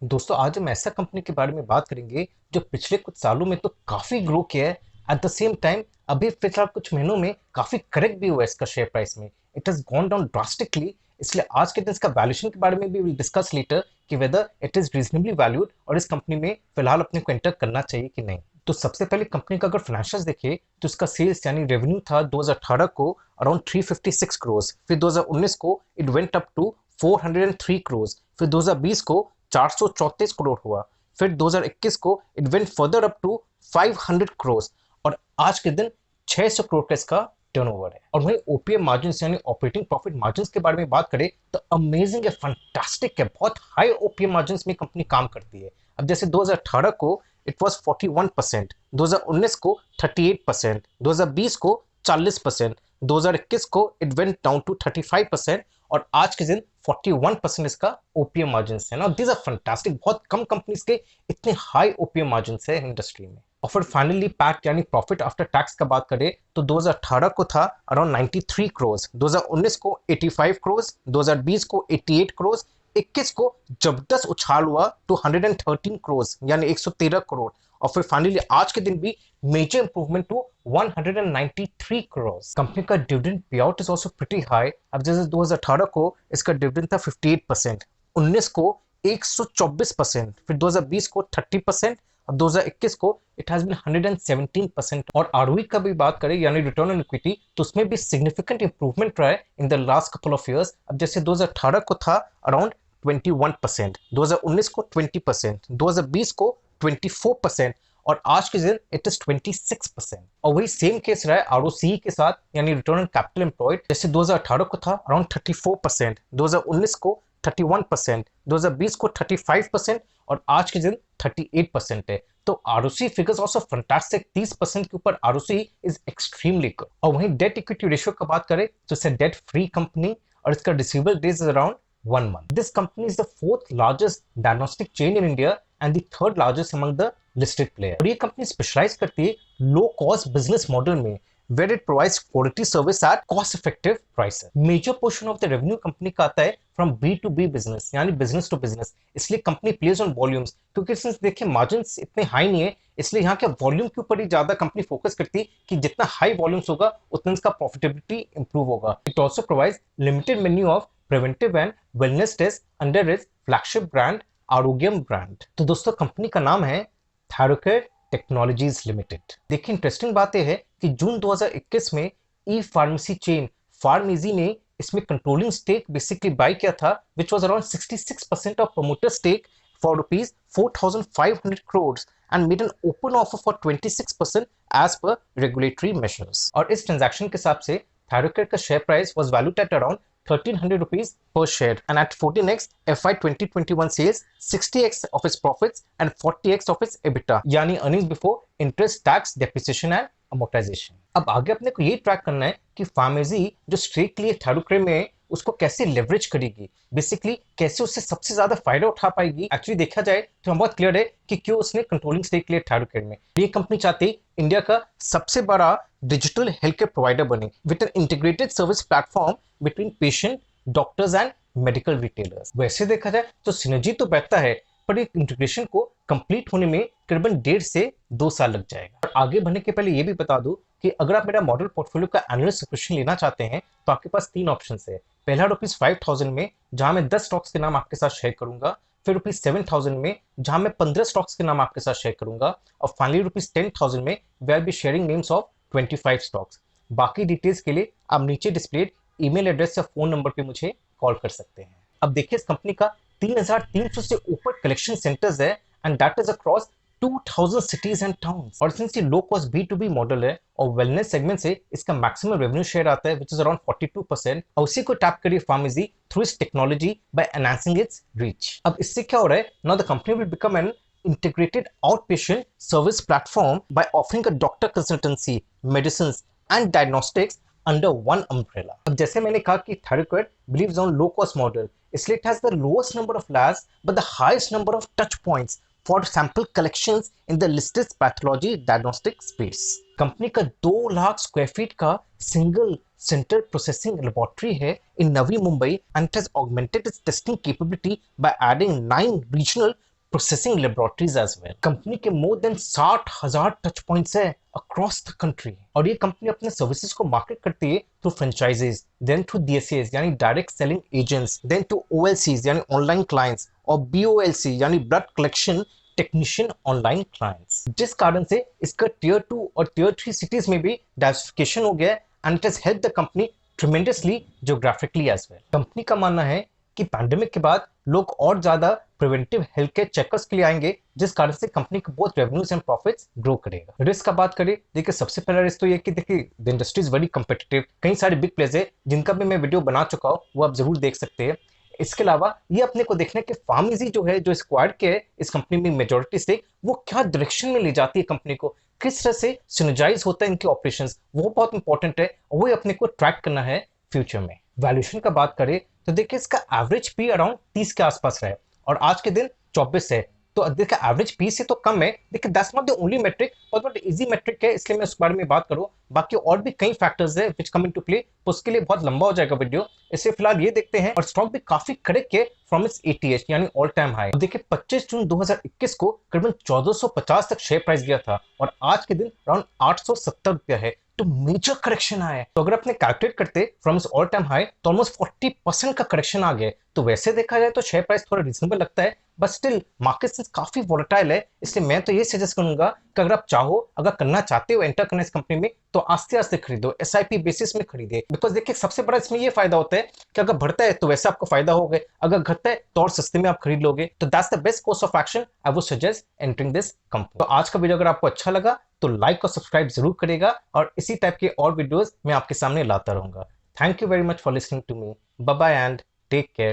दोस्तों आज हम ऐसा कंपनी के बारे में बात करेंगे जो पिछले कुछ सालों में तो काफी ग्रो किया है। एट द सेम टाइम अभी फिलहाल कुछ महीनों में काफी करेक्ट भी हुआ है इसका शेयर प्राइस में। It has gone down drastically. इसलिए आज के दिन इसका वैल्यूएशन के बारे में भी विल डिस्कस लेटर कि whether it is reasonably valued और इस कंपनी में फिलहाल अपने को एंटर करना चाहिए कि नहीं। तो सबसे पहले कंपनी का अगर फाइनेंशियल्स देखें तो इसका सेल्स यानी रेवेन्यू था 2018 को अराउंड 356 करोड़। फिर 2019 को it went up to 403 crore. फिर 2020 को 434 करोड़ हुआ। फिर 2021 को it went further up to 500 crore और आज के दिन 600 करोड़ का इसका टर्नओवर है। और वहीं ओपीएम मार्जिन यानी ऑपरेटिंग प्रॉफिट मार्जिन के बारे में बात करें तो अमेजिंग है, फंटास्टिक है, बहुत हाई ओपीएम मार्जिन में कंपनी काम करती है। अब जैसे 2018 को इट वाज 41%, 2019 को 38%, 2020 को 40%, 2021 को इट वेंट डाउन टू 35% और आज के दिन 41% इसका ओपीएम मार्जिन है ना। दिस आर फैंटास्टिक, बहुत कम कंपनीज के इतने हाई ओपीएम मार्जिन है इंडस्ट्री में। और फिर फाइनली पैट यानी प्रॉफिट आफ्टर टैक्स का बात करें तो 2018 को था अराउंड 93 करोड़, 2019 को 85 करोड़, 2020 को 88 करोड़, 21 को जबरदस्त उछाल हुआ टू 113 करोड़ यानी 113 करोड़ और फिर फाइनली आज के दिन भी major improvement to 193 crore. Company का dividend pay out is also pretty high. अब जैसे 2018 को इसका डिविडेंड था 58%, 19 को 124%, फिर 2020 को 30% और 2021 को इट हैज बीन 117%। और आरओई का भी बात करें यानी रिटर्न ऑन इक्विटी तो उसमें भी सिग्निफिकेंट इंप्रूवमेंट रहा है in the last couple of years. अब जैसे 2018 को था अराउंड 21%, 2019 को 20%, 2020 को 24% और आज के दिन इट इज 26%। और वही सेम केस रहा है आरओसीई के साथ यानी रिटर्न ऑन कैपिटल एम्प्लॉयड। जैसे 2018 को था अराउंड 34%, 2019 को 31%, 2020 को 35% और आज के दिन 38% है। तो आरओसी फिगर्स आल्सो फैंटास्टिक, 30% के ऊपर आरओसी इज एक्सट्रीमली गुड। और वहीं डेट इक्विटी रेशियो का बात करें तो इट्स डेट फ्री कंपनी और इसका receivable days is around 1 month. This company is the fourth largest diagnostic chain in India and the third largest among the listed players. और ये कंपनी स्पेशलाइज करती है लो कॉस्ट बिजनेस मॉडल में where it provides quality service at cost effective prices. Major portion of the revenue company का आता है from B2B business यानी business to business। इसलिए कंपनी plays on volumes क्योंकि since देखिए मार्जिन्स इतने high नहीं है इसलिए यहाँ के वॉल्यूम के ऊपर ही ज्यादा कंपनी फोकस करती है कि जितना हाई वॉल्यूम्स होगा उतना इसका प्रॉफिटेबिलिटी इंप्रूव होगा। It also provides limited menu of preventive and wellness test under its flagship brand Aarogyam brand. तो दोस्तों कंपनी का नाम है थायरोकेयर टेक्नोलॉजीज लिमिटेड। देखिए इंटरेस्टिंग बात यह है कि जून 2021 में ई फार्मेसी चेन फार्मेजी ने इसमें कंट्रोलिंग स्टेक बेसिकली बाय किया था which was around 66% of promoter stake for rupees 4,500 crore and made an open offer for 26% as per regulatory measures। और इस ट्रांजैक्शन के हिसाब से थायरोकेयर का share price was valued at around 1300 rupees per share and at 14x FY 2021 sales, 60x of its profits and 40x of its EBITDA यानी earnings before interest, tax, depreciation and amortization। अब आगे अपने को ये ट्रैक करना है कि फार्मेजी जो स्ट्रेट लिए थायरोकेयर में है उसको कैसे लेवरेज करेगी, बेसिकली कैसे उससे सबसे ज्यादा फायदा उठा पाएगी। एक्चुअली देखा जाए तो हम बहुत क्लियर है कि क्यों उसने कंट्रोलिंग स्टेक लिया थायरोकेयर में। ये कंपनी चाहती है इंडिया का सबसे बड़ा डिजिटल हेल्थ केयर प्रोवाइडर बने with an integrated service platform between patient, doctors and medical retailers. वैसे देखा जाए तो सिनर्जी तो बैठता है पर एक इंटीग्रेशन को कंप्लीट होने में करीबन 1.5 से 2 साल लग जाएगा। और आगे बढ़ने के पहले ये भी बता दूं कि अगर आप मेरा मॉडल पोर्टफोलियो का एनुअल सब्सक्रिप्शन लेना चाहते हैं तो आपके पास 3 ऑप्शन है। पहला ₹5,000 में जहां मैं 10 स्टॉक्स के नाम आपके साथ शेयर करूंगा, फिर ₹7,000 में जहां मैं 15 स्टॉक्स के नाम आपके साथ शेयर करूंगा और फाइनली ₹10,000 में we are be sharing names of 25 stocks. बाकी डिटेल्स के लिए आप नीचे डिस्प्लेड ईमेल एड्रेस या फोन नंबर पे मुझे कॉल कर सकते हैं। अब देखिए इस कंपनी का 3,300 से ऊपर कलेक्शन सेंटर्स है and that is across 2000 cities and towns. और सिंस ये लो कॉस्ट B2B मॉडल है और वेलनेस सेगमेंट से इसका मैक्सिमम रेवेन्यू शेयर आता है विच इज अराउंड 42% और उसी को टैप करिए pharmacy through it's technology by enhancing it's reach. अब इससे क्या हो रहा है, now the company will become an integrated outpatient service platform by offering a doctor consultancy, medicines and diagnostics under one umbrella। अब जैसे मैंने कहा कि Thyrocare believes on low cost model, इसलिए it has the lowest number of labs but the highest number of touch points for sample collections in the listed pathology diagnostic space। Company का 2 lakh square feet का single centre processing laboratory है इन Navi Mumbai and it has augmented its testing capability by adding 9 regional processing laboratories as well. Company के more than 60,000 touch points है across the country, और ये company अपने services को market करती है through franchisees, then through DSAs यानी direct selling agents, then to OLCs यानी ऑनलाइन क्लाइंट्स, और BOLC यानी blood collection technician online clients. जिस कारण से इसका टियर 2 और टियर 3 सिटीज में भी डाइवर्सिफिकेशन हो गया है, and it has helped the company tremendously geographically as well. Company का मानना है कि पैंडेमिक के बाद लोग और ज्यादा प्रिवेंटिव हेल्थ केयर चेकअप्स के लिए आएंगे, जिस कारण से कंपनी को बहुत रेवेन्यूज एंड प्रॉफिट्स ग्रो करेगा। रिस्क का बात करें, देखिए सबसे पहला रिस्क तो ये कि देखिए the industry is very competitive, कई सारे बिग प्लेयर्स है जिनका भी मैं वीडियो बना चुका हूँ, वो आप जरूर देख सकते हैं। इसके अलावा ये अपने को देखना है कि फार्मेसी जो है, जो स्क्वाड के है इस कंपनी में मेजोरिटी स्टेक, वो क्या डायरेक्शन में ले जाती है कंपनी को, किस तरह से सिनर्जाइज होता है इनके ऑपरेशंस, वो बहुत इंपॉर्टेंट है और वो अपने को ट्रैक करना है फ्यूचर में। वैल्यूएशन का बात करें तो देखिए इसका एवरेज पी अराउंड 30 के आसपास है और आज के दिन 24 है, तो देखिए एवरेज पी से तो कम है। देखिए that's not the only metric, बहुत इजी मेट्रिक है, इसलिए मैं उस बारे में बात करूं। बाकी और भी कई फैक्टर्स है विच कम इनटू प्ले, तो उसके लिए बहुत लंबा हो जाएगा वीडियो, इसलिए फिलहाल ये देखते हैं। और स्टॉक भी काफी करेक्ट है फ्रॉम इट्स ATH यानी ऑल टाइम हाई। देखिए 25 जून 2021 को करीबन 1450 तक शेयर प्राइस गया था और आज के दिन अराउंड 870 रुपया है, तो मेजर करेक्शन आया है। तो अगर अपने कैलकुलेट करते फ्रॉम इस ऑल टाइम हाई तो ऑलमोस्ट 40% का करेक्शन आ गया। तो वैसे देखा जाए तो शेयर प्राइस थोड़ा रीजनेबल लगता है, बट स्टिल मार्केट से काफी वोलेटाइल है, इसलिए मैं तो ये सजेस्ट करूंगा कि अगर आप चाहो, अगर करना चाहते हो एंटर करना इस कंपनी में, तो आस्ते आस्ते खरीदो, SIP बेसिस में खरीदे। बिकॉज देखिए सबसे बड़ा इसमें ये फायदा होता है कि अगर बढ़ता है तो वैसे आपको फायदा होगा, अगर घटता है तो और सस्ते में आप खरीद लोगे। तो that's the best course of action, I would suggest entering this company. तो आज का वीडियो अगर आपको अच्छा लगा तो लाइक और सब्सक्राइब जरूर करेगा, और इसी टाइप के और वीडियोस मैं आपके सामने लाता रहूंगा। Thank you very much for listening to me, bye bye and take care.